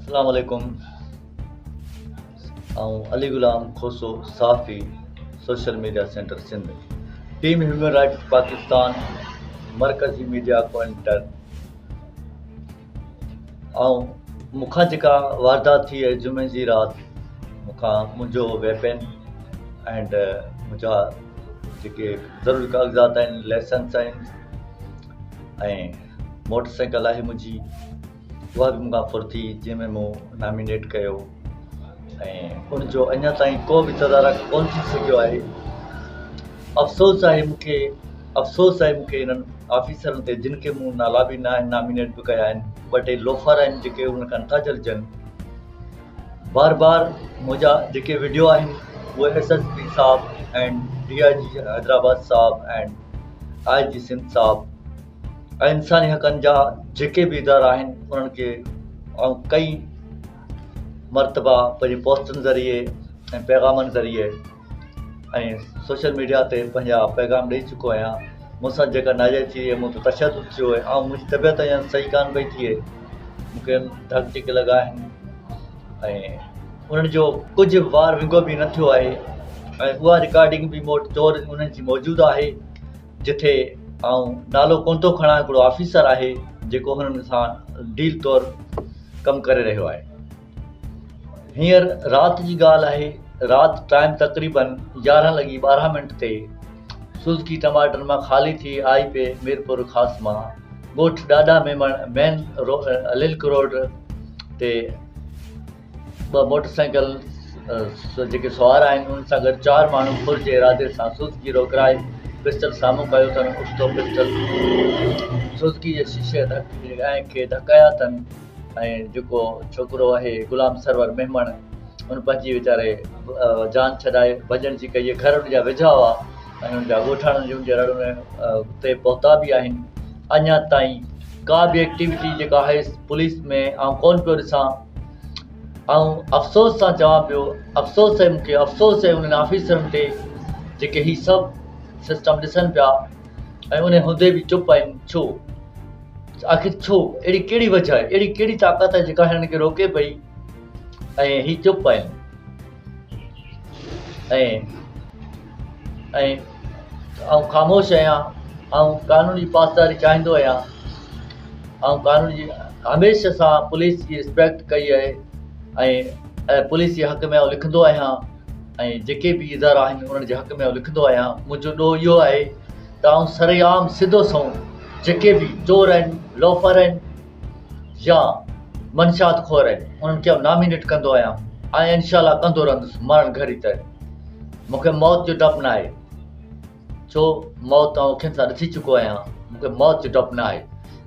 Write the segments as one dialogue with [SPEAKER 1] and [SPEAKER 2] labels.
[SPEAKER 1] अस्सलाम वालेकुम। Ali Ghulam Khoso Safi social media centre Sindh team human rights Pakistan मरकज़ी मीडिया कोऑर्डिनेटर। मूंखां जेका वारदात थी आहे जुमे जी राति, मूंखां मुंहिंजो वेपन एंड मुंहिंजा जेके ज़रूरी कागज़ात आहिनि, लाइसेंस आहिनि ऐं मोटरसाइकिल आहे मुंहिंजी, उहा बि मूंखां फुर थी, जंहिंमें मूं नॉमिनेट कयो ऐं उनजो अञा ताईं को बि तदारक कोन थी सघियो आहे। अफ़सोस आहे मूंखे इन्हनि ऑफिसरनि ते, जिन खे मूं नाला बि न आहिनि नॉमिनेट बि कया आहिनि। ॿ टे लोफर आहिनि जेके उन खां नथा जलजनि। बार बार मुंहिंजा जेके वीडियो आहिनि उहे SSP साहब एंड DIG हैदराबाद साहब एंड IG सिंध साहब ऐं इंसानी हक़नि जा जेके बि इदारा आहिनि उन्हनि खे कई मरतबा पंहिंजी पोस्टनि ज़रिए ऐं पैगामनि ज़रिए ऐं सोशल मीडिया ते पंहिंजा पैगाम ॾेई चुको आहियां। मूंसां जेका नाजाइज़ थी मूं त तशदुद थियो आहे ऐं मुंहिंजी तबियत अञा सही कान पई थिए। मूंखे धक टिक लॻा आहिनि ऐं उन्हनि जो कुझु वार विंगो बि न थियो आहे ऐं उहा रिकॉर्डिंग बि मूं वटि तौरु उन्हनि जी मौजूदु आहे, जिथे नालो कोन थो खणा। हिकिड़ो ऑफिसर आहे जेको हुननि सां डील तौरु कमु करे रहियो आहे। हींअर राति जी ॻाल्हि आहे, राति टाइम तक़रीबन 11:12 ते सुज़ुकी टमाटर मां ख़ाली थी आई पे मीरपुर ख़ास मां ॻोठ ॾाढा मेन लिल्क रोड ते ॿ मोटरसाइकिल जेके सवार आहिनि उन सां गॾु 4 माण्हू फुर जे इरादे सां सुज़ुकी रोकिराए पिस्टल साम्हूं कयो अथनि। उस्तो पिस्टल सुज़ुकी जे शीशे खे धकाया अथनि ऐं जेको छोकिरो आहे गुलाम सरवर मेमण, उन पंहिंजी वीचारे जान छॾाए भॼण जी कई। घर उनजा वेझा हुआ ऐं उनजा ॻोठाणनि जूं जड़ उते पहुता बि आहिनि। अञा ताईं का बि एक्टिविटी जेका आहे पुलिस में कोन पियो ॾिसां। अफ़सोस सां चवां पियो, अफ़सोस आहे मूंखे, अफ़सोस आहे उन्हनि ऑफिसरनि ते जेके ही सभु सिस्टम ॾिसनि पिया ऐं उन हूंदे बि चुप आहिनि। छो? आख़िर छो? अहिड़ी कहिड़ी वजह आहे, अहिड़ी कहिड़ी ताक़त आहे जेका हिननि खे रोके पई ऐं ही चुप आहिनि? ऐं ख़ामोश आहियां ऐं कानूनी पासदारी चाहींदो आहियां ऐं कानून जी हमेशह सां पुलिस जी रिस्पेक्ट कई आहे ऐं पुलिस जे हक़ में लिखंदो आहियां ऐं जेके बि इदारा आहिनि उन्हनि जे हक़ में लिखंदो आहियां। मुंहिंजो ॾोह इहो आहे त सरेआम सिधो सऊं जेके बि चोर आहिनि, लोफर आहिनि या मनशात खोर आहिनि, उन्हनि खे नॉमिनेट कंदो आहियां ऐं इंशाल्लाह कंदो रहंदुसि मरण घड़ी त। मूंखे मौत जो डपु न आहे, छो मौत अखियुनि सां ॾिसी चुको आहियां। मूंखे मौत जो डपु न आहे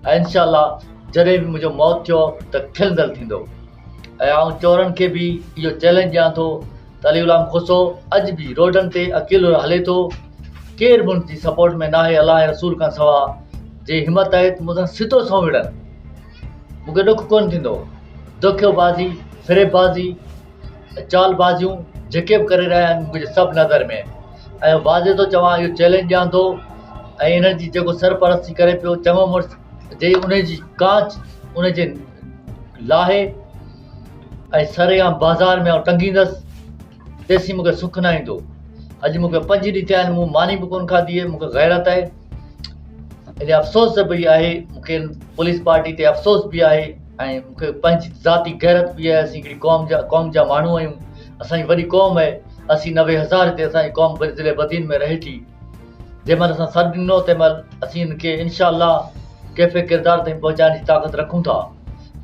[SPEAKER 1] ऐं इंशाल्लाह जॾहिं बि मुंहिंजो मौत थियो त खिलंदड़ थींदो। ऐं चोरनि खे बि इहो चैलेंज ॾियां थो त अली गुलाम खोसो अॼु बि रोडनि ते अकेलो हले थो, केरु बि उनजी सपोर्ट में न आहे अलाह रसूल खां सवा। जे हिमत आहे त मूंसां सिधो सौ विढ़नि, मूंखे ॾुख कोन थींदो। धोखेबाज़ी, फ़िरेबबाज़ी, चालबाज़ियूं जेके बि करे रहिया आहिनि मुंहिंजे सभु नज़र में ऐं वाज़े थो चवां, इहो चैलेंज ॾियां थो ऐं इन्हनि जी जेको सरपरस्ती करे पियो चङो मुड़ुसि जे उनजी कांच उनजे लाहे ऐं सरेआम बाज़ार में टंगींदसि, तेसीं मूंखे सुख न ईंदो। अॼु मूंखे 5 ॾींहं थिया आहिनि, मूं मानी बि कोन खाधी आहे। मूंखे गैरत आहे, एॾे अफ़सोस बि आहे, मूंखे पुलिस पार्टी ते अफ़सोस बि आहे ऐं मूंखे पंहिंजी ज़ाती गैरत बि आहे। असीं हिकिड़ी क़ौम जा माण्हू आहियूं, असांजी वॾी क़ौम आहे। 80-90 हज़ार ते असांजी क़ौम ज़िले बदीन में रहे थी। जंहिंमहिल असां सॾु ॾिनो तंहिंमहिल असीं हिनखे इनशाअल्लाह कैफ़े किरदार ताईं पहुचाइण जी ताक़त रखूं था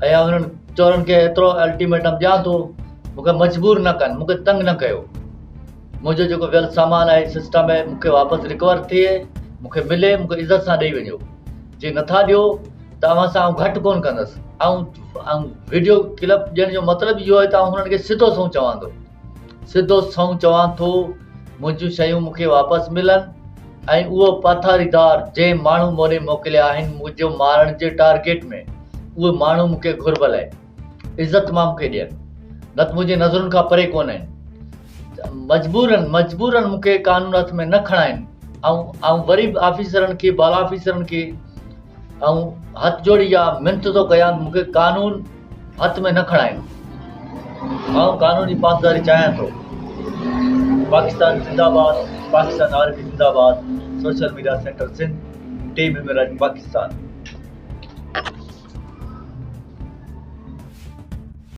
[SPEAKER 1] ऐं उन्हनि चोरनि खे एतिरो अल्टीमेटम ॾियां थो, मूंखे मजबूर न कनि, मूंखे तंग न कयो। मुंहिंजो जेको वियल सामान आहे सिस्टम आहे, मूंखे वापसि रिकवर थिए, मूंखे मिले, मूंखे इज़त सां ॾेई वञो। जे नथा ॾियो त अव्हां सां घटि कोन कंदुसि ऐं वीडियो क्लिप ॾियण जो मतिलबु इहो आहे त हुननि खे सिधो सऊं चवां थो, सिधो सऊं चवां थो मुंहिंजियूं शयूं मूंखे वापसि मिलनि ऐं उहो पाथारीदार जंहिं माण्हू मोॾे मोकिलिया आहिनि मुंहिंजो मारण जे टारगेट में, उहे माण्हू मूंखे घुर्बल आहे, इज़त मां मूंखे ॾियनि, न त मुंहिंजे नज़रुनि खां परे कोन आहिनि। मजबूरन मूंखे कानून हथ में न खणाइनि ऐं वरी बि ऑफिसरनि खे, बाला ऑफिसरनि खे हथ जोड़ी या मिनत थो कयां, मूंखे कानून हथ में न खणायूं। आउं क़ानूनी पासदारी चाहियां थो। पाकिस्तान जिंदाबाद, पाकिस्तान आर्मी जिंदाबाद, social media centre Sindh, team इमराज पाकिस्तान।